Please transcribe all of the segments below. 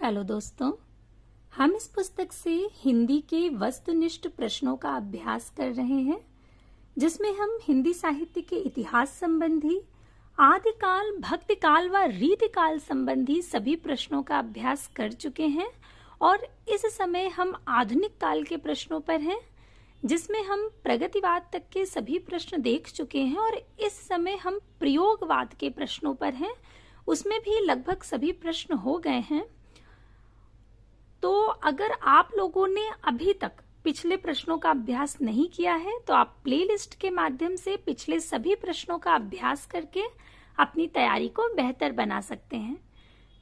Hello दोस्तों, हम इस पुस्तक से हिंदी के वस्तुनिष्ठ प्रश्नों का अभ्यास कर रहे हैं, जिसमें हम हिंदी साहित्य के इतिहास संबंधी, आदिकाल, भक्तिकाल व रीतिकाल संबंधी सभी प्रश्नों का अभ्यास कर चुके हैं और इस समय हम आधुनिक काल के प्रश्नों पर हैं, जिसमें हम प्रगतिवाद तक के सभी प्रश्न देख चुके हैं और इस समय हम प्रयोगवाद के प्रश्नों पर हैं। उसमें भी लगभग सभी प्रश्न हो गए हैं। तो अगर आप लोगों ने अभी तक पिछले प्रश्नों का अभ्यास नहीं किया है तो आप प्लेलिस्ट के माध्यम से पिछले सभी प्रश्नों का अभ्यास करके अपनी तैयारी को बेहतर बना सकते हैं,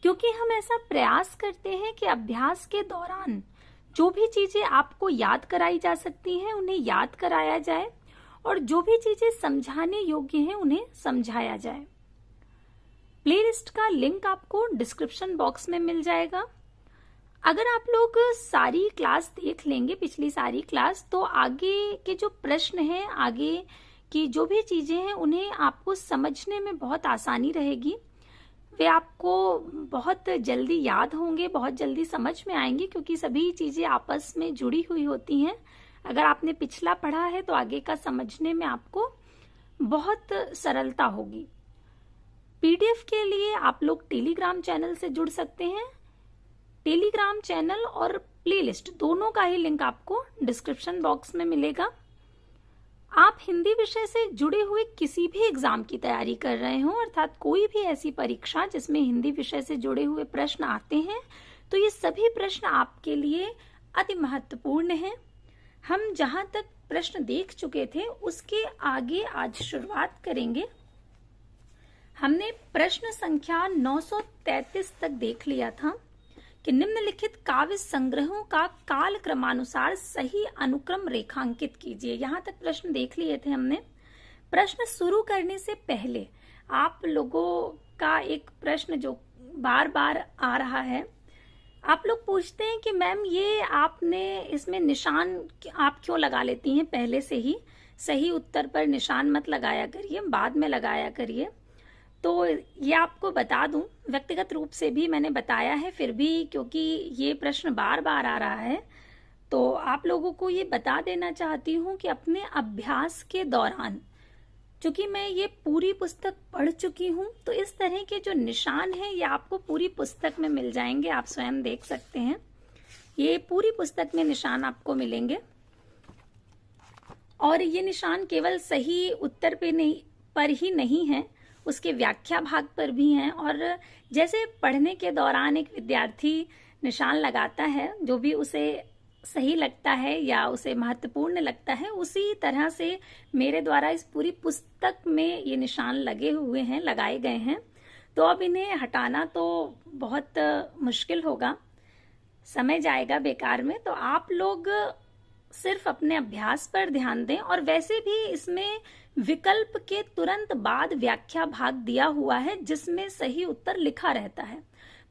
क्योंकि हम ऐसा प्रयास करते हैं कि अभ्यास के दौरान जो भी चीजें आपको याद कराई जा सकती हैं उन्हें याद कराया जाए और जो भी चीजें समझाने योग्य हैं उन्हें समझाया जाए। प्लेलिस्ट का लिंक आपको डिस्क्रिप्शन बॉक्स में मिल जाएगा। अगर आप लोग सारी क्लास देख लेंगे, पिछली सारी क्लास, तो आगे के जो प्रश्न हैं, आगे की जो भी चीजें हैं उन्हें आपको समझने में बहुत आसानी रहेगी। वे आपको बहुत जल्दी याद होंगे, बहुत जल्दी समझ में आएंगे, क्योंकि सभी चीजें आपस में जुड़ी हुई होती हैं। अगर आपने पिछला पढ़ा है तो आगे का समझने में आपको बहुत सरलता होगी। पीडीएफ के लिए आप लोग टेलीग्राम चैनल से जुड़ सकते हैं। टेलीग्राम चैनल और प्लेलिस्ट दोनों का ही लिंक आपको डिस्क्रिप्शन बॉक्स में मिलेगा। आप हिंदी विषय से जुड़े हुए किसी भी एग्जाम की तैयारी कर रहे हो, अर्थात कोई भी ऐसी परीक्षा जिसमें हिंदी विषय से जुड़े हुए प्रश्न आते हैं, तो ये सभी प्रश्न आपके लिए अति महत्वपूर्ण हैं। हम जहां तक प्रश्न देख चुके थे उसके आगे आज शुरुआत करेंगे। हमने प्रश्न संख्या 933 तक देख लिया था कि निम्नलिखित काव्य संग्रहों का काल क्रमानुसार सही अनुक्रम रेखांकित कीजिए। यहाँ तक प्रश्न देख लिए थे हमने। प्रश्न शुरू करने से पहले आप लोगों का एक प्रश्न जो बार बार आ रहा है, आप लोग पूछते हैं कि मैम ये आपने इसमें निशान आप क्यों लगा लेती हैं पहले से ही? सही उत्तर पर निशान मत लगाया करिए, बाद में लगाया करिए। तो ये आपको बता दूं, व्यक्तिगत रूप से भी मैंने बताया है, फिर भी क्योंकि ये प्रश्न बार बार आ रहा है तो आप लोगों को ये बता देना चाहती हूँ कि अपने अभ्यास के दौरान, चूंकि मैं ये पूरी पुस्तक पढ़ चुकी हूँ, तो इस तरह के जो निशान हैं ये आपको पूरी पुस्तक में मिल जाएंगे। आप स्वयं देख सकते हैं, ये पूरी पुस्तक में निशान आपको मिलेंगे और ये निशान केवल सही उत्तर पर ही नहीं है, उसके व्याख्या भाग पर भी हैं। और जैसे पढ़ने के दौरान एक विद्यार्थी निशान लगाता है, जो भी उसे सही लगता है या उसे महत्वपूर्ण लगता है, उसी तरह से मेरे द्वारा इस पूरी पुस्तक में ये निशान लगे हुए हैं, लगाए गए हैं। तो अब इन्हें हटाना तो बहुत मुश्किल होगा, समय जाएगा बेकार में। तो आप लोग सिर्फ अपने अभ्यास पर ध्यान दें। और वैसे भी इसमें विकल्प के तुरंत बाद व्याख्या भाग दिया हुआ है जिसमें सही उत्तर लिखा रहता है,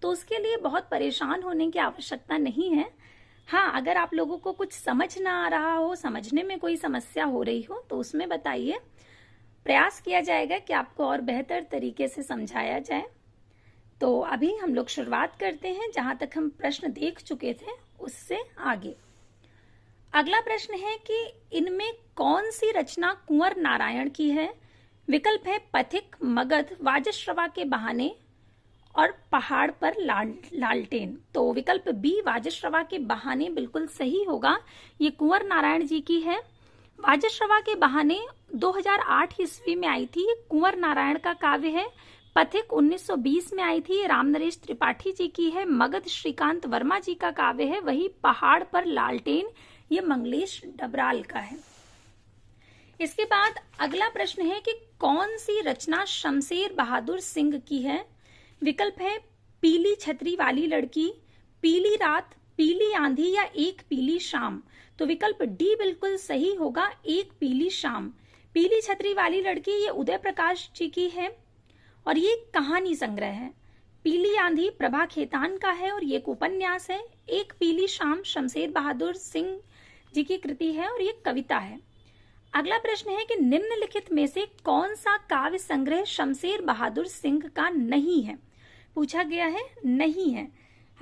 तो उसके लिए बहुत परेशान होने की आवश्यकता नहीं है। हाँ, अगर आप लोगों को कुछ समझ ना आ रहा हो, समझने में कोई समस्या हो रही हो, तो उसमें बताइए, प्रयास किया जाएगा कि आपको और बेहतर तरीके से समझाया जाए। तो अभी हम लोग शुरुआत करते हैं, जहां तक हम प्रश्न देख चुके थे उससे आगे। अगला प्रश्न है कि इनमें कौन सी रचना कुंवर नारायण की है? विकल्प है पथिक, मगध, वाजश्रवा के बहाने और पहाड़ पर लालटेन। तो विकल्प बी, वाजश्रवा के बहाने, बिल्कुल सही होगा। ये कुंवर नारायण जी की है। वाजश्रवा के बहाने 2008 ईस्वी में आई थी, ये कुंवर नारायण का काव्य है। पथिक 1920 में आई थी, ये रामनरेश त्रिपाठी जी की है। मगध श्रीकांत वर्मा जी का काव्य है। वही पहाड़ पर लालटेन ये मंगलेश डबराल का है। इसके बाद अगला प्रश्न है कि कौन सी रचना शमशेर बहादुर सिंह की है? विकल्प है पीली छतरी वाली लड़की, पीली रात, पीली आंधी या एक पीली शाम। तो विकल्प डी बिल्कुल सही होगा, एक पीली शाम। पीली छतरी वाली लड़की ये उदय प्रकाश जी की है और ये कहानी संग्रह है। पीली आंधी प्रभा खेतान का है और ये एक उपन्यास है। एक पीली शाम शमशेर बहादुर सिंह जी की कृति है और ये कविता है। अगला प्रश्न है कि निम्नलिखित में से कौन सा काव्य संग्रह शमशेर बहादुर सिंह का नहीं है? पूछा गया है, नहीं है।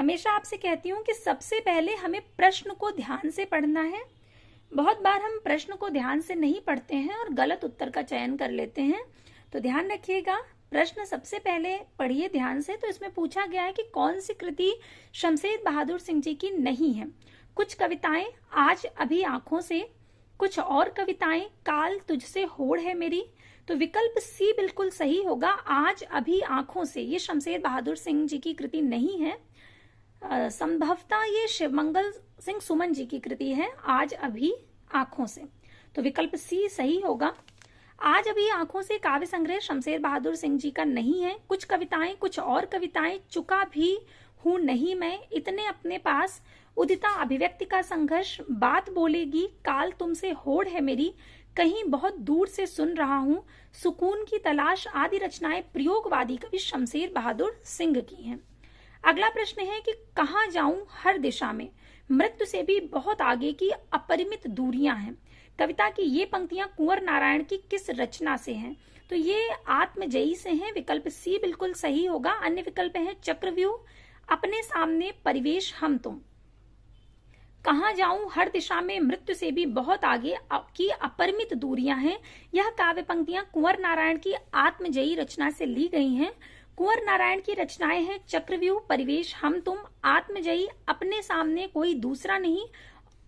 हमेशा आपसे कहती हूँ कि सबसे पहले हमें प्रश्न को ध्यान से पढ़ना है। बहुत बार हम प्रश्न को ध्यान से नहीं पढ़ते हैं और गलत उत्तर का चयन कर लेते हैं, तो ध्यान रखिएगा। प्रश्न सबसे पहले पढ़िए ध्यान से। तो इसमें पूछा गया है कि कौन सी कृति शमशेर बहादुर सिंह जी की नहीं है। कुछ कविताएं आज अभी आंखों से, कुछ और कविताएं काल तुझसे होड़ है मेरी। तो विकल्प सी बिल्कुल सही होगा, आज अभी आंखों से। ये शमशेर बहादुर सिंह जी की कृति नहीं है, संभवतः ये शिवमंगल सिंह सुमन जी की कृति है, आज अभी आंखों से। तो विकल्प सी सही होगा। आज अभी आंखों से काव्य संग्रह शमशेर बहादुर सिंह जी का नहीं है। कुछ कविताएं, कुछ और कविताएं, चुका भी हूं नहीं मैं, इतने अपने पास, उदिता अभिव्यक्ति का संघर्ष, बात बोलेगी, काल तुमसे होड़ है मेरी, कहीं बहुत दूर से सुन रहा हूं, सुकून की तलाश आदि रचनाएं प्रयोगवादी कवि शमशेर बहादुर सिंह की हैं। अगला प्रश्न है कि कहाँ जाऊं हर दिशा में, मृत्यु से भी बहुत आगे की अपरिमित दूरियां हैं। कविता की ये पंक्तियां कुंवर नारायण की किस रचना से हैं? तो ये आत्मजयी से हैं, विकल्प सी बिल्कुल सही होगा। अन्य विकल्प हैं चक्रव्यूह, अपने सामने, परिवेश, हम तुम। कहाँ जाऊं हर दिशा में, मृत्यु से भी बहुत आगे की अपरिमित दूरियां हैं। यह काव्य पंक्तियां कुंवर नारायण की आत्मजयी रचना से ली गई हैं। कुंवर नारायण की रचनाएं हैं चक्रव्यूह, परिवेश, हम तुम, आत्मजयी, अपने सामने, कोई दूसरा नहीं,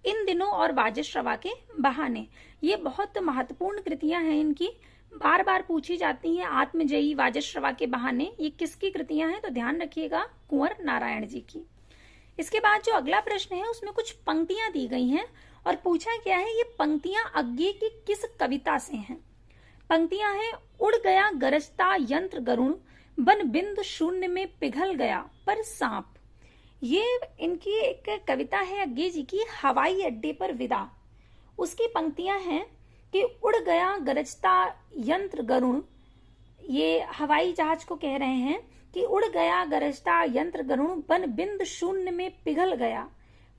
इन दिनों और वाजश्रवा के बहाने। ये बहुत महत्वपूर्ण कृतियां हैं इनकी, बार बार पूछी जाती हैं। आत्मजयी, वाजश्रवा के बहाने, ये किसकी कृतियां हैं? तो ध्यान रखिएगा, कुंवर नारायण जी की। इसके बाद जो अगला प्रश्न है उसमें कुछ पंक्तियां दी गई हैं और पूछा गया है ये पंक्तियां अज्ञे की किस कविता से हैं। पंक्तियां हैं, उड़ गया गरजता यंत्र गरुण, बन बिंद शून्य में पिघल गया पर सांप। ये इनकी एक कविता है अज्ञे जी की, हवाई अड्डे पर विदा। उसकी पंक्तियां हैं कि उड़ गया गरजता यंत्र गरुण, ये हवाई जहाज को कह रहे हैं कि उड़ गया गरजता यंत्र गरुण, बन बिंद शून्य में पिघल गया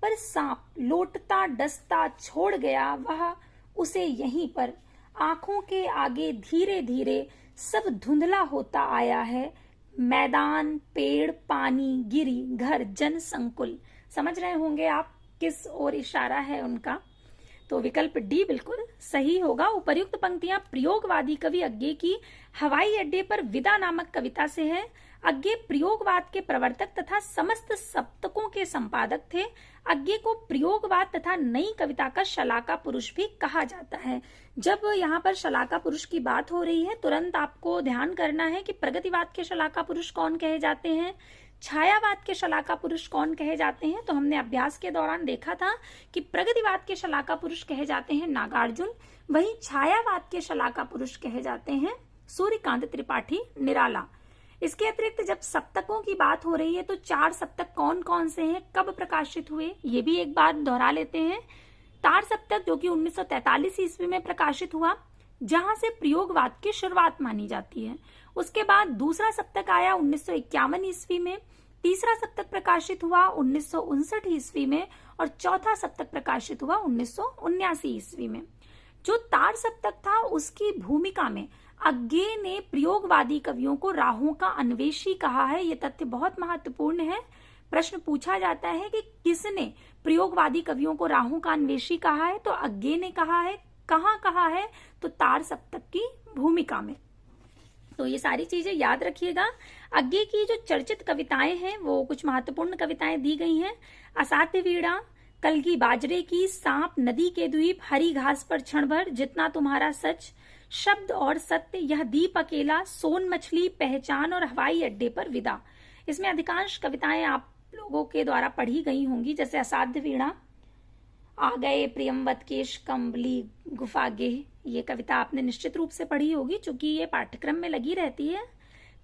पर सांप, लोटता डसता छोड़ गया वह उसे यहीं पर, आंखों के आगे धीरे धीरे सब धुंधला होता आया है, मैदान, पेड़, पानी, गिरी, घर, जन संकुल। समझ रहे होंगे आप किस ओर इशारा है उनका। तो विकल्प डी बिल्कुल सही होगा। उपर्युक्त पंक्तियां प्रयोगवादी कवि अज्ञे की हवाई अड्डे पर विदा नामक कविता से है। अज्ञे प्रयोगवाद के प्रवर्तक तथा समस्त सप्तकों के संपादक थे। अज्ञे को प्रयोगवाद तथा नई कविता का शलाका पुरुष भी कहा जाता है। जब यहाँ पर शलाका पुरुष की बात हो रही है, तुरंत आपको ध्यान करना है कि प्रगतिवाद के शलाका पुरुष कौन कहे जाते हैं, छायावाद के शलाका पुरुष कौन कहे जाते हैं। तो हमने अभ्यास के दौरान देखा था कि प्रगतिवाद के शलाका पुरुष कहे जाते हैं नागार्जुन, वहीं छायावाद के शलाका पुरुष कहे जाते हैं सूर्यकांत त्रिपाठी निराला। इसके अतिरिक्त जब सप्तकों की बात हो रही है तो 4 सप्तक कौन कौन से हैं, कब प्रकाशित हुए, ये भी एक बार दोहरा लेते हैं। तार सप्तक जो कि 1943 ईस्वी में प्रकाशित हुआ, जहां से प्रयोगवाद की शुरुआत मानी जाती है। उसके बाद दूसरा सप्तक आया 1951 ईस्वी में, तीसरा सप्तक प्रकाशित हुआ 1959 ईस्वी में और चौथा सप्तक प्रकाशित हुआ 1979 ईस्वी में। जो तार सप्तक था उसकी भूमिका में अज्ञे ने प्रयोगवादी कवियों को राहों का अन्वेषी कहा है। ये तथ्य बहुत महत्वपूर्ण है। प्रश्न पूछा जाता है कि किसने प्रयोगवादी कवियों को राहों का अन्वेषी कहा है, तो अज्ञे ने कहा है। कहाँ कहा है? तो तार सप्तक की भूमिका में। तो ये सारी चीजें याद रखिएगा। अज्ञे की जो चर्चित कविताएं हैं वो कुछ महत्वपूर्ण कविताएं दी गई हैं। असाध्य वीणा, कलगी बाजरे की, सांप, नदी के द्वीप, हरी घास पर क्षण भर, जितना तुम्हारा सच, शब्द और सत्य, यह दीप अकेला, सोन मछली, पहचान और हवाई अड्डे पर विदा। इसमें अधिकांश कविताएं आप लोगों के द्वारा पढ़ी गई होंगी, जैसे असाध्य वीणा, आ गए प्रियमवत केश कंबली गुफा गेह, ये कविता आपने निश्चित रूप से पढ़ी होगी चूंकि ये पाठ्यक्रम में लगी रहती है।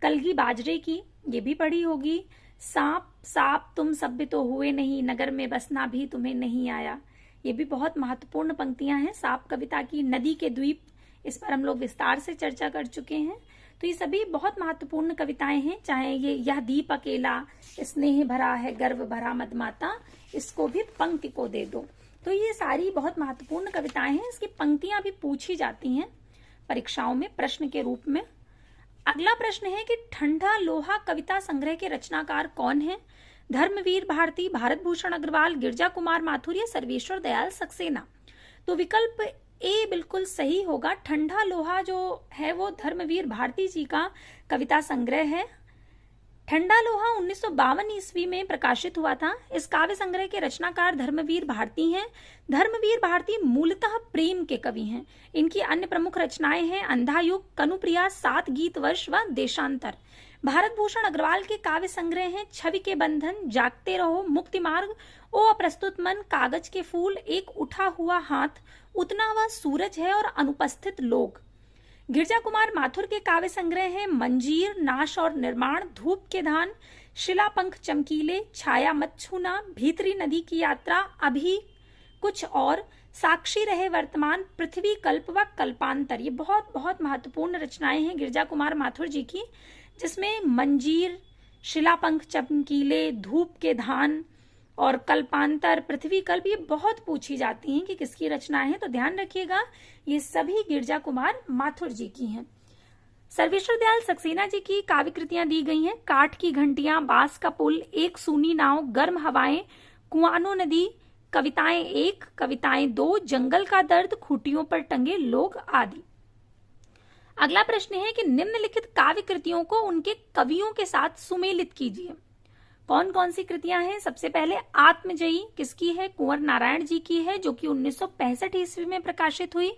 कलगी बाजरे की, ये भी पढ़ी होगी। सांप, साप तुम सभ्य तो हुए नहीं, नगर में बसना भी तुम्हें नहीं आया, ये भी बहुत महत्वपूर्ण पंक्तियां हैं सांप कविता की। नदी के द्वीप, इस पर हम लोग विस्तार से चर्चा कर चुके हैं। तो ये सभी बहुत महत्वपूर्ण कविताएं हैं। चाहे ये यह दीप अकेला, स्नेह भरा है गर्व भरा मदमाता, इसको भी पंक्ति को दे दो। तो ये सारी बहुत महत्वपूर्ण कविताएं हैं। इसकी पंक्तियां भी पूछी जाती हैं परीक्षाओं में प्रश्न के रूप में। अगला प्रश्न है कि ठंडा लोहा कविता संग्रह के रचनाकार कौन है? धर्मवीर भारती, भारत भूषण अग्रवाल, गिरजा कुमार माथुर या सर्वेश्वर दयाल सक्सेना। तो विकल्प ए बिल्कुल सही होगा। ठंडा लोहा जो है वो धर्मवीर भारती जी का कविता संग्रह है। ठंडा लोहा 1952 ईस्वी में प्रकाशित हुआ था। इस काव्य संग्रह के रचनाकार धर्मवीर भारती हैं। धर्मवीर भारती मूलतः प्रेम के कवि हैं। इनकी अन्य प्रमुख रचनाएं हैं अंधायुग, कनुप्रिया, 7 गीत वर्ष व देशांतर। भारत भूषण अग्रवाल के काव्य संग्रह हैं छवि के बंधन, जागते रहो, मुक्ति मार्ग, ओ अप्रस्तुत मन, कागज के फूल, एक उठा हुआ हाथ, उतना वह सूरज है और अनुपस्थित लोग। गिरजा कुमार माथुर के काव्य संग्रह हैं मंजीर, नाश और निर्माण, धूप के धान, शिलापंख चमकीले, छाया मत छूना, भीतरी नदी की यात्रा, अभी कुछ और, साक्षी रहे वर्तमान, पृथ्वी कल्प व कल्पांतर। ये बहुत बहुत महत्वपूर्ण रचनाएं हैं गिरजा कुमार माथुर जी की, जिसमें मंजीर, शिलापंख चमकीले, धूप के धान और कल्पांतर, पृथ्वी कल्प ये बहुत पूछी जाती हैं कि किसकी रचना है। तो ध्यान रखिएगा ये सभी गिरजा कुमार माथुर जी की हैं। सर्वेश्वर दयाल सक्सेना जी की काव्य कृतियां दी गई हैं काठ की घंटियां, बांस का पुल, एक सूनी नाव, गर्म हवाएं, कुआनो नदी, कविताएं 1, कविताएं 2, जंगल का दर्द, खूटियों पर टंगे लोग आदि। अगला प्रश्न है कि निम्नलिखित काव्य कृतियों को उनके कवियों के साथ सुमेलित कीजिए। कौन कौन सी कृतियां हैं? सबसे पहले आत्मजयी किसकी है? कुंवर नारायण जी की है, जो कि 1965 ईस्वी में प्रकाशित हुई।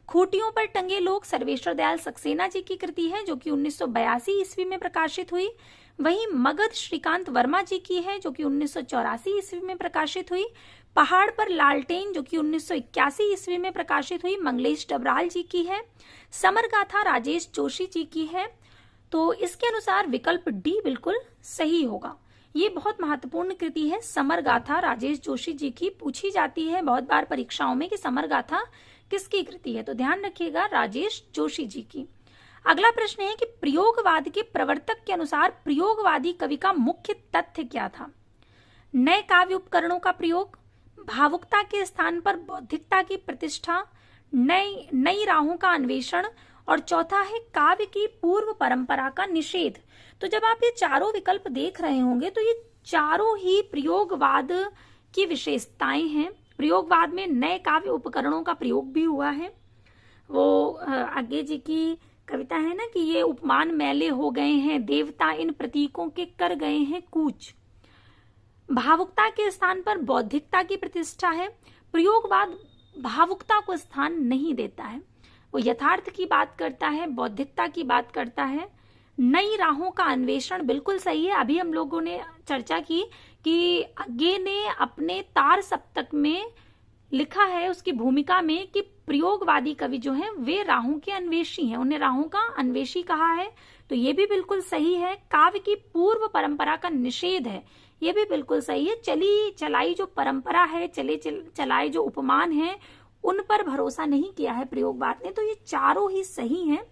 खूटियों पर टंगे लोग सर्वेश्वर दयाल सक्सेना जी की कृति है, जो कि 1982 ईस्वी में प्रकाशित हुई। वहीं मगध श्रीकांत वर्मा जी की है, जो कि 1984 ईस्वी में प्रकाशित हुई। पहाड़ पर लालटेन, जो कि 1981 ईस्वी में प्रकाशित हुई, मंगलेश डबराल जी की है। समर गाथा राजेश जोशी जी की है। तो इसके अनुसार विकल्प डी बिल्कुल सही होगा। ये बहुत महत्वपूर्ण कृति है समर गाथा राजेश जोशी जी की। पूछी जाती है बहुत बार परीक्षाओं में कि समर गाथा किसकी कृति है, तो ध्यान रखिएगा राजेश जोशी जी की। अगला प्रश्न है कि प्रयोगवाद के प्रवर्तक के अनुसार प्रयोगवादी कवि का मुख्य तथ्य क्या था? नए काव्य उपकरणों का प्रयोग, भावुकता के स्थान पर बौद्धिकता की प्रतिष्ठा, नई राहों का अन्वेषण, और चौथा है काव्य की पूर्व परंपरा का निषेध। तो जब आप ये चारों विकल्प देख रहे होंगे तो ये चारों ही प्रयोगवाद की विशेषताएं हैं। प्रयोगवाद में नए काव्य उपकरणों का प्रयोग भी हुआ है। वो आगे जी की कविता है ना कि ये उपमान मैले हो गए हैं, देवता इन प्रतीकों के कर गए हैं कूच। भावुकता के स्थान पर बौद्धिकता की प्रतिष्ठा है। प्रयोगवाद भावुकता को स्थान नहीं देता है, वो यथार्थ की बात करता है, बौद्धिकता की बात करता है। नई राहों का अन्वेषण बिल्कुल सही है। अभी हम लोगों ने चर्चा की कि अज्ञे ने अपने तार सप्तक में लिखा है उसकी भूमिका में कि प्रयोगवादी कवि जो हैं वे राहों के अन्वेषी हैं, उन्हें राहों का अन्वेषी कहा है। तो ये भी बिल्कुल सही है। काव्य की पूर्व परंपरा का निषेध है, ये भी बिल्कुल सही है। चली चलाई जो परंपरा है, चलाए जो उपमान है, उन पर भरोसा नहीं किया है प्रयोगवाद ने। तो ये चारों ही सही हैं।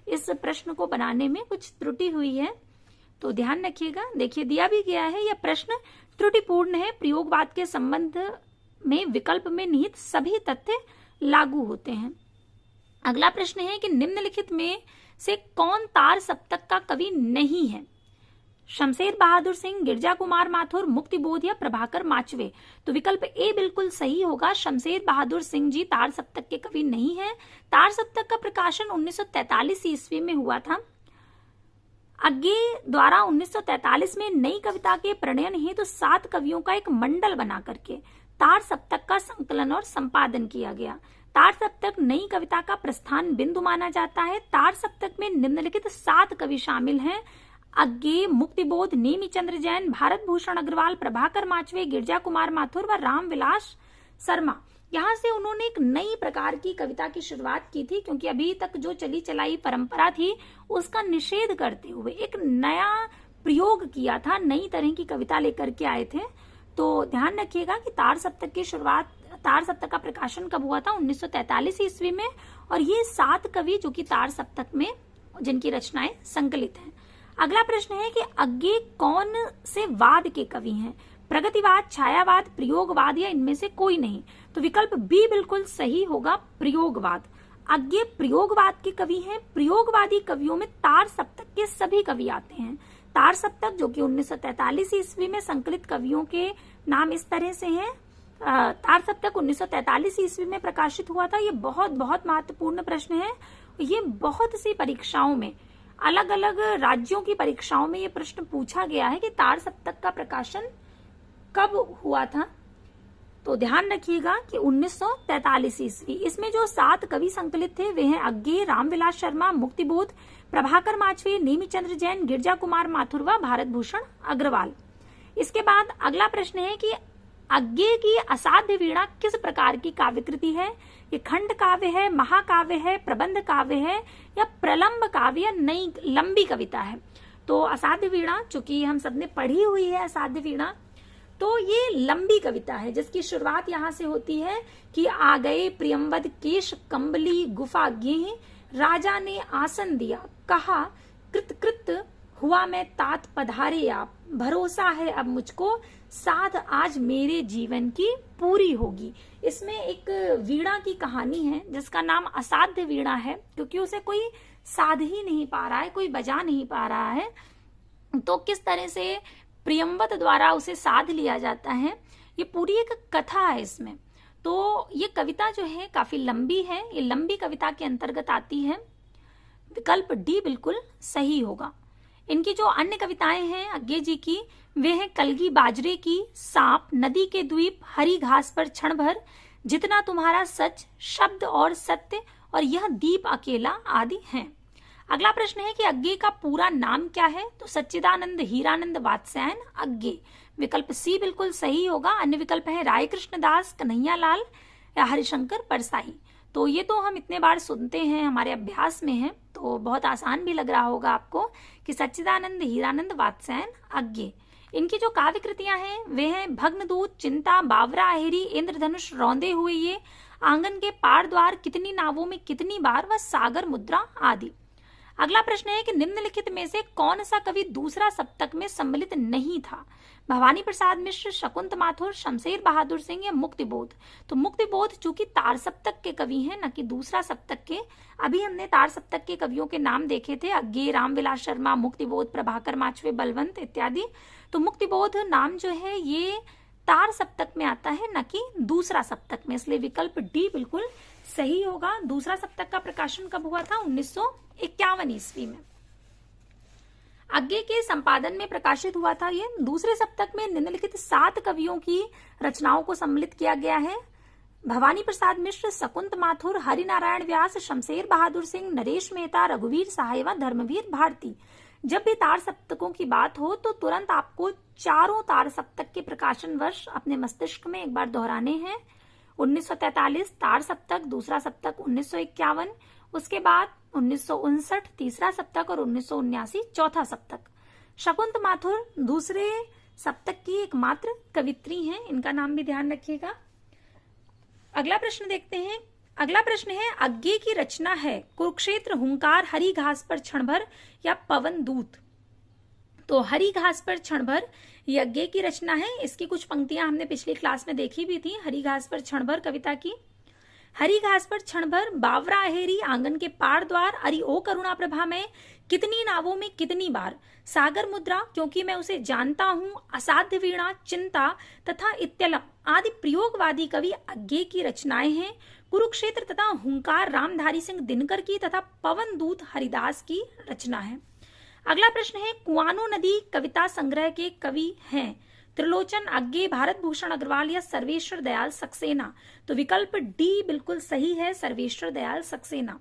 इस प्रश्न को बनाने में कुछ त्रुटि हुई है, तो ध्यान रखिएगा। देखिए दिया भी गया है, यह प्रश्न त्रुटिपूर्ण है। प्रयोगवाद के संबंध में विकल्प में निहित सभी तथ्य लागू होते हैं। अगला प्रश्न है कि निम्नलिखित में से कौन तार सप्तक का कवि नहीं है? शमशेर बहादुर सिंह, गिरजा कुमार माथुर, मुक्तिबोध या प्रभाकर माचवे। तो विकल्प ए बिल्कुल सही होगा। शमशेर बहादुर सिंह जी तार सप्तक के कवि नहीं है। तार सप्तक का प्रकाशन 1943 ईस्वी में हुआ था। अज्ञे द्वारा 1943 में नई कविता के प्रणयन हेतु 7 कवियों का एक मंडल बना करके तार सप्तक का संकलन और संपादन किया गया। तार सप्तक नई कविता का प्रस्थान बिंदु माना जाता है। तार सप्तक में निम्नलिखित 7 कवि शामिल हैं: अज्ञे, मुक्तिबोध, नेमीचंद्र जैन, भारत भूषण अग्रवाल, प्रभाकर माचवे, गिरजा कुमार माथुर व रामविलास शर्मा। यहाँ से उन्होंने एक नई प्रकार की कविता की शुरुआत की थी, क्योंकि अभी तक जो चली चलाई परंपरा थी उसका निषेध करते हुए एक नया प्रयोग किया था, नई तरह की कविता लेकर के आए थे। तो ध्यान रखिएगा कि तार सप्तक की शुरुआत, तार सप्तक का प्रकाशन कब हुआ था? 1943 ईस्वी में। और ये 7 कवि जो कि तार सप्तक में जिनकी रचनाएं संकलित हैं। अगला प्रश्न है कि अज्ञे कौन से वाद के कवि हैं? प्रगतिवाद, छायावाद, प्रयोगवाद या इनमें से कोई नहीं। तो विकल्प बी बिल्कुल सही होगा, प्रयोगवाद। अज्ञे प्रयोगवाद के कवि हैं। प्रयोगवादी कवियों में तार सप्तक के सभी कवि आते हैं। तार सप्तक जो कि 1943 ईस्वी में संकलित कवियों के नाम इस तरह से हैं। तार सप्तक 1943 ईस्वी में प्रकाशित हुआ था। ये बहुत बहुत महत्वपूर्ण प्रश्न है। ये बहुत सी परीक्षाओं में, अलग अलग राज्यों की परीक्षाओं में ये प्रश्न पूछा गया है कि तार सप्तक का प्रकाशन कब हुआ था। तो ध्यान रखिएगा कि 1943 ईस्वी। इसमें जो 7 कवि संकलित थे वे हैं अज्ञे, रामविलास शर्मा, मुक्तिबोध, प्रभाकर माचवे, नेमिचंद्र जैन, गिरजा कुमार माथुर व भारत भूषण अग्रवाल। इसके बाद अगला प्रश्न है कि अज्ञे की असाध्य वीणा किस प्रकार की काव्यकृति है। ये खंड काव्य है, महाकाव्य है, प्रबंध काव्य है या प्रलंब काव्य या नई लंबी कविता है। तो असाध्य वीणा, चूंकि हम सबने पढ़ी हुई है असाध्य वीणा, तो ये लंबी कविता है जिसकी शुरुआत यहाँ से होती है कि आ गए प्रियंवद केश कंबली गुफा गेह, राजा ने आसन दिया कहा कृत कृत हुआ मैं तात पधारे आप, भरोसा है अब मुझको साध आज मेरे जीवन की पूरी होगी। इसमें एक वीणा की कहानी है जिसका नाम असाध्य वीणा है, क्योंकि उसे कोई साध ही नहीं पा रहा है, कोई बजा नहीं पा रहा है। तो किस तरह से प्रियंवद द्वारा उसे साध लिया जाता है, ये पूरी एक कथा है इसमें। तो ये कविता जो है काफी लंबी है, ये लंबी कविता के अंतर्गत आती है। विकल्प डी बिल्कुल सही होगा। इनकी जो अन्य कविताएं हैं अज्ञे जी की, वे हैं कलगी बाजरे की, सांप, नदी के द्वीप, हरी घास पर क्षण भर, जितना तुम्हारा सच, शब्द और सत्य और यह दीप अकेला आदि हैं। अगला प्रश्न है कि अज्ञे का पूरा नाम क्या है। तो सच्चिदानंद हीरानंद वात्स्यायन अज्ञे। विकल्प सी बिल्कुल सही होगा। अन्य विकल्प है राय कृष्ण दास, कन्हैया लाल या हरिशंकर परसाई। तो ये तो हम इतने बार सुनते हैं, हमारे अभ्यास में है, तो बहुत आसान भी लग रहा होगा आपको कि सच्चिदानंद हीरानंद वात्स्यायन अज्ञे। इनकी जो काव्य कृतियां हैं वे हैं भग्नदूत, चिंता, बावरा अहेरी, इंद्रधनुष, रौंदे हुए ये, आंगन के पार द्वार, कितनी नावों में कितनी बार व सागर मुद्रा आदि। अगला प्रश्न है कि निम्नलिखित में से कौन सा कवि दूसरा सप्तक में सम्मिलित नहीं था। भवानी प्रसाद मिश्र, शकुंत माथुर, शमशेर बहादुर सिंह या मुक्तिबोध। तो मुक्तिबोध चूंकि तार सप्तक के कवि हैं, न कि दूसरा सप्तक के। अभी हमने तार सप्तक के कवियों के नाम देखे थे, अज्ञे, रामविलास शर्मा, मुक्तिबोध, प्रभाकर माचवे, बलवंत इत्यादि। तो मुक्तिबोध नाम जो है ये तार सप्तक में आता है, न कि दूसरा सप्तक में, इसलिए विकल्प डी बिल्कुल सही होगा। दूसरा सप्तक का प्रकाशन कब हुआ था? 1951 ईस्वी में अज्ञे के संपादन में प्रकाशित हुआ था। ये दूसरे सप्तक में निम्नलिखित 7 कवियों की रचनाओं को सम्मिलित किया गया है। भवानी प्रसाद मिश्र, शकुंत माथुर, हरिनारायण व्यास, शमशेर बहादुर सिंह, नरेश मेहता, रघुवीर सहाय व धर्मवीर भारती। जब भी तार सप्तकों की बात हो तो तुरंत आपको चारों तार सप्तक के प्रकाशन वर्ष अपने मस्तिष्क में एक बार दोहराने हैं। 1943 तार सप्तक, दूसरा सप्तक 1951, उसके बाद 1959 तीसरा सप्तक और 1979 चौथा सप्तक। शकुंत माथुर दूसरे सप्तक की एकमात्र कवित्री हैं, इनका नाम भी ध्यान रखिएगा। अगला प्रश्न देखते हैं। अगला प्रश्न है अज्ञे की रचना है कुरुक्षेत्र, हुंकार, हरी घास पर क्षण भर या पवन दूत। तो हरी घास पर क्षण भर ये अज्ञे की रचना है। इसकी कुछ पंक्तियां हमने पिछली क्लास में देखी भी थी, हरी घास पर क्षण भर कविता की। हरी घास पर क्षण भर, बावरा अहेरी, आंगन के पार द्वार, अरि ओ करुणा प्रभा में, कितनी नावों में कितनी बार, सागर मुद्रा, क्योंकि मैं उसे जानता हूं, असाध्य वीणा, चिंता तथा इत्यलम आदि प्रयोगवादी कवि अज्ञे की रचनाएं हैं। कुरुक्षेत्र तथा हुंकार रामधारी सिंह दिनकर की तथा पवन दूत हरिदास की रचना है। अगला प्रश्न है कुआनो नदी कविता संग्रह के कवि हैं त्रिलोचन, अज्ञे, भारत भूषण अग्रवाल या सर्वेश्वर दयाल सक्सेना। तो विकल्प डी बिल्कुल सही है, सर्वेश्वर दयाल सक्सेना।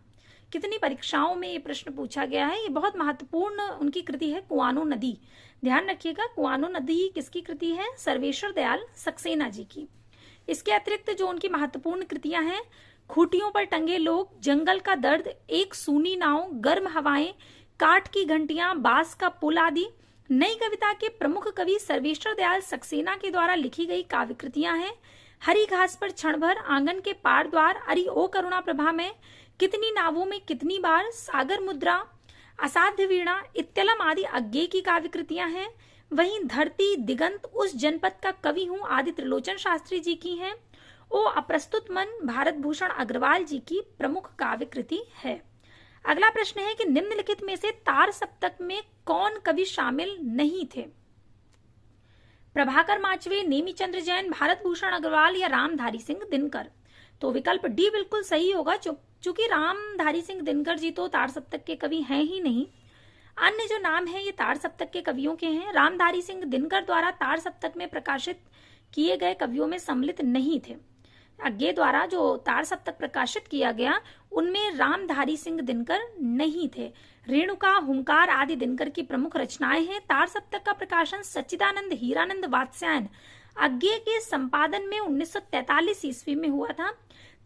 कितनी परीक्षाओं में ये प्रश्न पूछा गया है, ये बहुत महत्वपूर्ण उनकी कृति है कुआनो नदी। ध्यान रखिएगा, कुआनो नदी किसकी कृति है? सर्वेश्वर दयाल सक्सेना जी की। इसके अतिरिक्त जो उनकी महत्वपूर्ण कृतियां हैं, खूटियों पर टंगे लोग, जंगल का दर्द, एक सूनी नाव, गर्म हवाएं, काठ की घंटियां, बांस का पुल आदि। नई कविता के प्रमुख कवि सर्वेश्वर दयाल सक्सेना के द्वारा लिखी गई काव्य कृतियां हैं हरी घास पर क्षण भर, आंगन के पार द्वार, अरि ओ करुणा प्रभा में, कितनी नावों में कितनी बार, सागर मुद्रा, असाध्य वीणा, इत्यलम आदि अज्ञे की काव्य कृतियां हैं। वहीं धरती, दिगंत, उस जनपद का कवि हूं आदि त्रिलोचन शास्त्री जी की हैं। ओ अप्रस्तुत मन भारत भूषण अग्रवाल जी की प्रमुख काव्य कृति है। अगला प्रश्न है कि निम्नलिखित में से तार सप्तक में कौन कवि शामिल नहीं थे? प्रभाकर माचवे, नेमीचंद्र जैन, भारत भूषण अग्रवाल या रामधारी सिंह दिनकर? तो विकल्प डी बिल्कुल सही होगा, चूंकि रामधारी सिंह दिनकर जी तो तार सप्तक के कवि हैं ही नहीं। अन्य जो नाम है ये तार सप्तक के कवियों के हैं। रामधारी सिंह दिनकर द्वारा तार सप्तक में प्रकाशित किए गए कवियों में सम्मिलित नहीं थे। अज्ञे द्वारा जो तार सप्तक प्रकाशित किया गया उनमें रामधारी सिंह दिनकर नहीं थे। रेणुका, हुंकार आदि दिनकर की प्रमुख रचनाएं हैं। तार सप्तक का प्रकाशन सच्चिदानंद हीरानंद वात्स्यायन अज्ञे के संपादन में 1943 ईस्वी में हुआ था।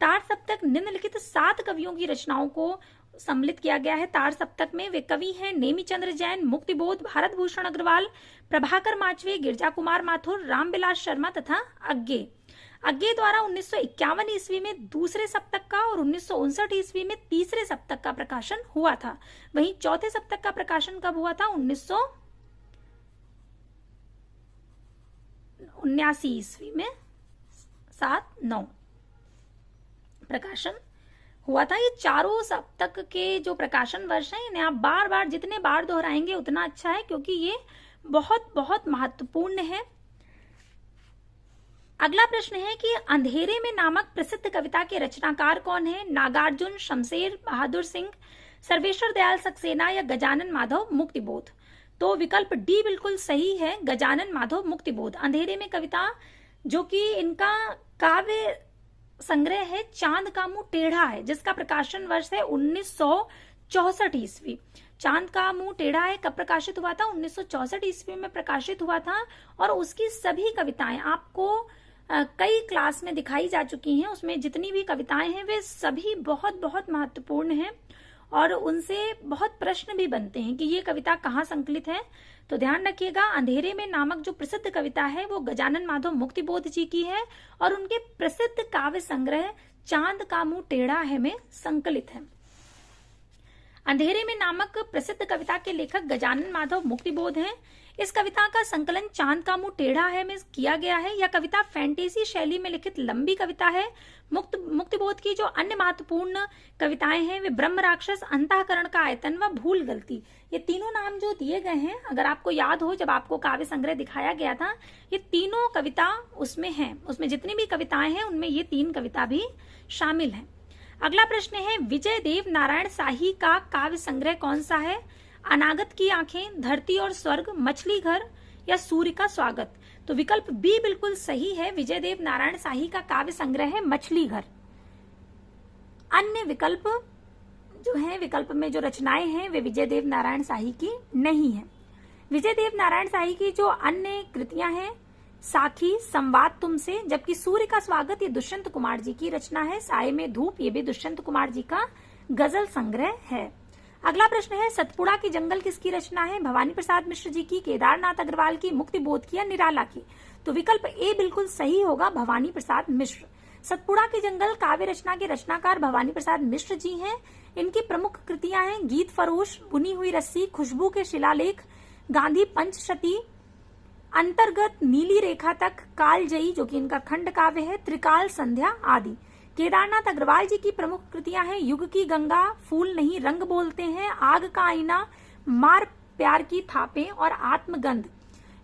तार सप्तक निम्नलिखित 7 कवियों की रचनाओं को सम्मिलित किया गया है। तार सप्तक में वे कवि हैं नेमीचंद्र जैन, मुक्तिबोध, भारत भूषण अग्रवाल, प्रभाकर माचवे, गिरजा कुमार माथुर, रामविलास शर्मा तथा अज्ञे। अज्ञे द्वारा 1951 ईस्वी में दूसरे सप्तक का और 1959 ईस्वी में तीसरे सप्तक का प्रकाशन हुआ था। वहीं चौथे सप्तक का प्रकाशन कब हुआ था? 1979 ईस्वी में 7-9 प्रकाशन हुआ था। ये चारों सप्तक के जो प्रकाशन वर्ष हैं इन्हें आप बार बार जितने बार दोहराएंगे उतना अच्छा है, क्योंकि ये बहुत बहुत महत्वपूर्ण है। अगला प्रश्न है कि अंधेरे में नामक प्रसिद्ध कविता के रचनाकार कौन है? नागार्जुन, शमशेर बहादुर सिंह, सर्वेश्वर दयाल सक्सेना या गजानन माधव मुक्तिबोध? तो विकल्प डी बिल्कुल सही है, गजानन माधव मुक्तिबोध। अंधेरे में कविता जो कि इनका काव्य संग्रह है चांद का मुंह टेढ़ा है, जिसका प्रकाशन वर्ष है 1964 ईस्वी। चांद का मुंह टेढ़ा है कब प्रकाशित हुआ था? 1964 ईस्वी में प्रकाशित हुआ था। और उसकी सभी कविताएं आपको कई क्लास में दिखाई जा चुकी हैं। उसमें जितनी भी कविताएं हैं वे सभी बहुत बहुत महत्वपूर्ण हैं और उनसे बहुत प्रश्न भी बनते हैं कि ये कविता कहाँ संकलित है। तो ध्यान रखिएगा, अंधेरे में नामक जो प्रसिद्ध कविता है वो गजानन माधव मुक्तिबोध जी की है और उनके प्रसिद्ध काव्य संग्रह चांद का मुंह टेढ़ा है में संकलित है। अंधेरे में नामक प्रसिद्ध कविता के लेखक गजानन माधव मुक्तिबोध हैं। इस कविता का संकलन चांद का मुंह टेढ़ा है में किया गया है। यह कविता फैंटेसी शैली में लिखित लंबी कविता है। मुक्तिबोध की जो अन्य महत्वपूर्ण कविताएं हैं वे ब्रह्म राक्षस, अंतःकरण का आयतन व भूल गलती, ये तीनों नाम जो दिए गए हैं, अगर आपको याद हो जब आपको काव्य संग्रह दिखाया गया था, ये तीनों कविता उसमें हैं। उसमें जितनी भी कविताएं हैं उनमें ये 3 कविता भी शामिल है। अगला प्रश्न है विजय देव नारायण शाही का काव्य संग्रह कौन सा है? अनागत की आंखें, धरती और स्वर्ग, मछली घर या सूर्य का स्वागत? तो विकल्प बी बिल्कुल सही है, विजय देव नारायण शाही का काव्य संग्रह है मछली घर। अन्य विकल्प जो है, विकल्प में जो रचनाएं हैं वे विजय देव नारायण शाही की नहीं है। विजय देव नारायण शाही की जो अन्य कृतियां हैं साखी, संवाद तुमसे, जबकि सूर्य का स्वागत ये दुष्यंत कुमार जी की रचना है। साये में धूप ये भी दुष्यंत कुमार जी का गजल संग्रह है। अगला प्रश्न है सतपुड़ा की जंगल किसकी रचना है? भवानी प्रसाद मिश्र जी की, केदारनाथ अग्रवाल की, मुक्तिबोध की या निराला की? तो विकल्प ए बिल्कुल सही होगा, भवानी प्रसाद मिश्र। सतपुड़ा की जंगल काव्य रचना के रचनाकार भवानी प्रसाद मिश्र जी हैं। इनकी प्रमुख कृतियां हैं गीत फरोश, बुनी हुई रस्सी, खुशबू के शिलालेख, गांधी पंचशती, अंतर्गत, नीली रेखा तक, कालजयी जो कि इनका खंड काव्य है, त्रिकाल संध्या आदि। केदारनाथ अग्रवाल जी की प्रमुख कृतियां हैं युग की गंगा, फूल नहीं रंग बोलते हैं, आग का आईना, मार प्यार की थापें और आत्मगंध।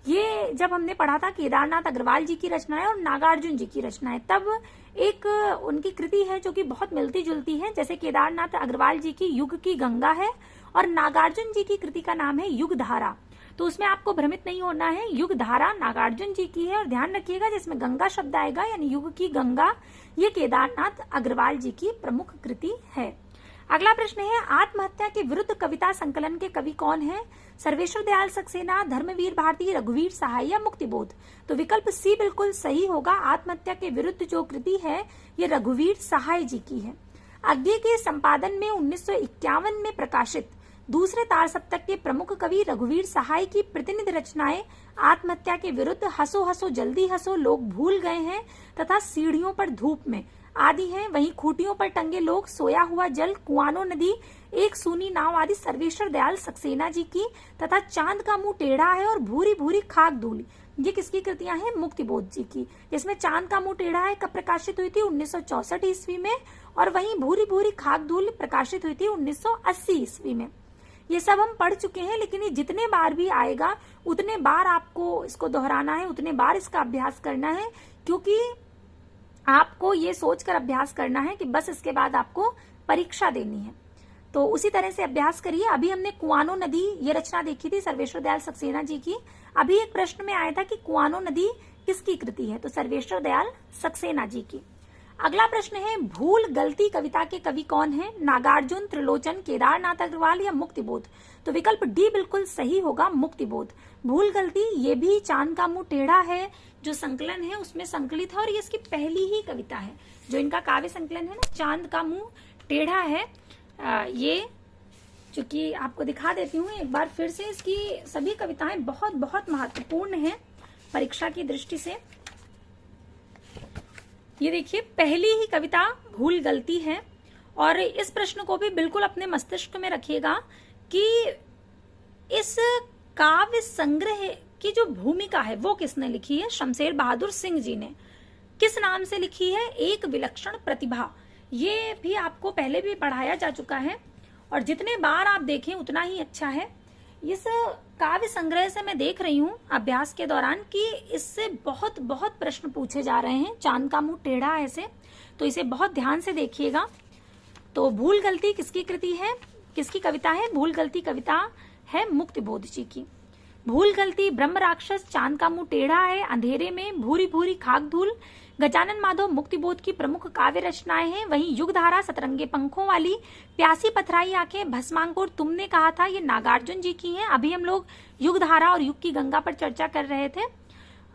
ये जब हमने पढ़ा था केदारनाथ अग्रवाल जी की रचनाएं और नागार्जुन जी की रचनाएं, तब एक उनकी कृति है जो कि बहुत मिलती जुलती है। जैसे केदारनाथ अग्रवाल जी की युग की गंगा है और नागार्जुन जी की कृति का नाम है युग धारा। तो उसमें आपको भ्रमित नहीं होना है, युग धारा नागार्जुन जी की है और ध्यान रखिएगा जिसमें गंगा शब्द आएगा यानी युग की गंगा, ये केदारनाथ अग्रवाल जी की प्रमुख कृति है। अगला प्रश्न है आत्महत्या के विरुद्ध कविता संकलन के कवि कौन है? सर्वेश्वर दयाल सक्सेना, धर्मवीर भारती, रघुवीर सहाय या मुक्तिबोध? तो विकल्प सी बिल्कुल सही होगा, आत्महत्या के विरुद्ध जो कृति है ये रघुवीर सहाय जी की है। अज्ञे के संपादन में 1951 में प्रकाशित दूसरे तार सप्तक के प्रमुख कवि रघुवीर सहाय की प्रतिनिधि रचनाएं आत्महत्या के विरुद्ध हंसो हंसो जल्दी हंसो, लोग भूल गए हैं तथा सीढ़ियों पर धूप में आदि हैं। वहीं खूटियों पर टंगे लोग, सोया हुआ जल, कुआनो नदी, एक सूनी नाव आदि सर्वेश्वर दयाल सक्सेना जी की तथा चांद का मुंह टेढ़ा है और भूरी भूरी खाक धूली ये किसकी कृतियां हैं? मुक्तिबोध जी की। जिसमें चांद का मुंह टेढ़ा है कब प्रकाशित हुई थी? 1964 ईस्वी में। और वहीं भूरी भूरी खाक धूल प्रकाशित हुई थी 1980 ईस्वी में। ये सब हम पढ़ चुके हैं, लेकिन ये जितने बार भी आएगा उतने बार आपको इसको दोहराना है, उतने बार इसका अभ्यास करना है, क्योंकि आपको ये सोचकर अभ्यास करना है कि बस इसके बाद आपको परीक्षा देनी है। तो उसी तरह से अभ्यास करिए। अभी हमने कुआनो नदी ये रचना देखी थी सर्वेश्वर दयाल सक्सेना जी की। अभी एक प्रश्न में आया था कि कुआनो नदी किसकी कृति है? तो सर्वेश्वर दयाल सक्सेना जी की। अगला प्रश्न है, भूल गलती कविता के कवि कौन है? नागार्जुन, त्रिलोचन, केदारनाथ अग्रवाल या मुक्तिबोध? तो विकल्प डी बिल्कुल सही होगा, मुक्तिबोध। भूल गलती ये भी चांद का मुंह टेढ़ा है जो संकलन है उसमें संकलित है, और ये इसकी पहली ही कविता है। जो इनका काव्य संकलन है ना, चांद का मुंह टेढ़ा है, ये चूंकि आपको दिखा देती हूँ एक बार फिर से। इसकी सभी कविताएं बहुत बहुत महत्वपूर्ण हैं परीक्षा की दृष्टि से। ये देखिए, पहली ही कविता भूल गलती है। और इस प्रश्न को भी बिल्कुल अपने मस्तिष्क में रखिएगा कि इस काव्य संग्रह की जो भूमिका है वो किसने लिखी है? शमशेर बहादुर सिंह जी ने। किस नाम से लिखी है? एक विलक्षण प्रतिभा। ये भी आपको पहले भी पढ़ाया जा चुका है, और जितने बार आप देखें उतना ही अच्छा है। इस काव्य संग्रह से मैं देख रही हूँ अभ्यास के दौरान कि इससे बहुत बहुत प्रश्न पूछे जा रहे हैं। चांद का मुंह टेढ़ा है ऐसे, तो इसे बहुत ध्यान से देखिएगा। तो भूल गलती किसकी कृति है, किसकी कविता है? भूल गलती कविता है मुक्तिबोध जी की। भूल गलती, ब्रह्म राक्षस, चांद का मुंह टेढ़ा है, अंधेरे में, भूरी भूरी खाक धूल, गजानन माधव, मुक्तिबोध की प्रमुख काव्य रचनाएं हैं। वहीं युगधारा, सतरंगे पंखों वाली, प्यासी पथराई आंखें, भस्मांकुर, तुमने कहा था, ये नागार्जुन जी की हैं। अभी हम लोग युगधारा और युग की गंगा पर चर्चा कर रहे थे।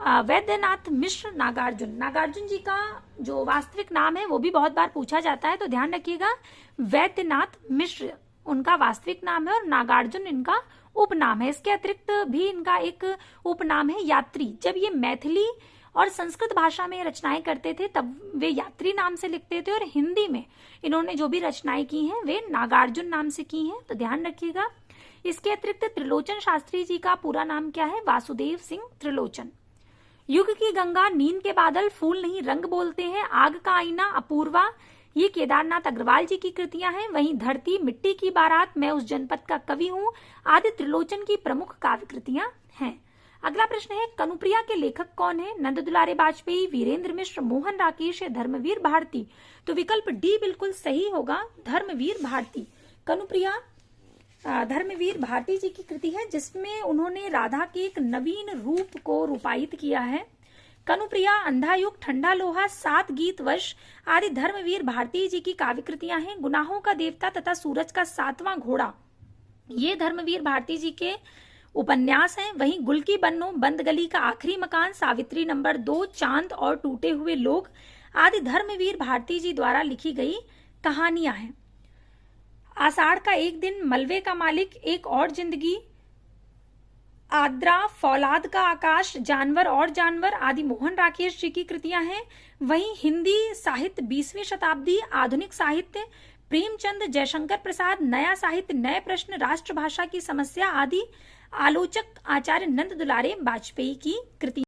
वैद्यनाथ मिश्र नागार्जुन, नागार्जुन जी का जो वास्तविक नाम है वो भी बहुत बार पूछा जाता है, तो ध्यान रखिएगा। वैद्यनाथ मिश्र उनका वास्तविक नाम है और नागार्जुन इनका उपनाम है। इसके अतिरिक्त भी इनका एक उपनाम है यात्री। जब ये मैथिली और संस्कृत भाषा में रचनाएं करते थे तब वे यात्री नाम से लिखते थे, और हिंदी में इन्होंने जो भी रचनाएं की हैं वे नागार्जुन नाम से की हैं, तो ध्यान रखिएगा। इसके अतिरिक्त त्रिलोचन शास्त्री जी का पूरा नाम क्या है? वासुदेव सिंह त्रिलोचन। युग की गंगा, नींद के बादल, फूल नहीं रंग बोलते हैं, आग का आईना, अपूर्वा, ये केदारनाथ अग्रवाल जी की कृतियां हैं। वहीं धरती, मिट्टी की बारात, मैं उस जनपद का कवि हूँ आदि त्रिलोचन की प्रमुख काव्य कृतियां हैं। अगला प्रश्न है, कनुप्रिया के लेखक कौन है? नंद दुलारे वाजपेयी, वीरेंद्र मिश्र, मोहन राकेश या धर्मवीर भारती? तो विकल्प डी बिल्कुल सही होगा, धर्मवीर भारती। कनुप्रिया धर्मवीर भारती जी की कृति है, जिसमें उन्होंने राधा के एक नवीन रूप को रूपायित किया है। कनुप्रिया, अंधा युग, ठंडा लोहा, सात गीत वश आदि धर्मवीर भारती जी की काव्य कृतियां हैं। गुनाहों का देवता तथा सूरज का सातवां घोड़ा, ये धर्मवीर भारती जी के उपन्यास हैं। वहीं गुल की बन्नो, बंद गली का आखिरी मकान, सावित्री नंबर 2, चांद और टूटे हुए लोग आदि धर्मवीर भारती जी द्वारा लिखी गई कहानियां हैं। आषाढ़ का एक दिन, मलबे का मालिक, एक और जिंदगी, आद्रा, फौलाद का आकाश, जानवर और जानवर आदि मोहन राकेश जी की कृतियां हैं। वहीं हिंदी साहित्य 20वीं शताब्दी, आधुनिक साहित्य, प्रेमचंद, जयशंकर प्रसाद, नया साहित्य, नए प्रश्न, राष्ट्रभाषा की समस्या आदि आलोचक आचार्य नंद दुलारे वाजपेयी की कृति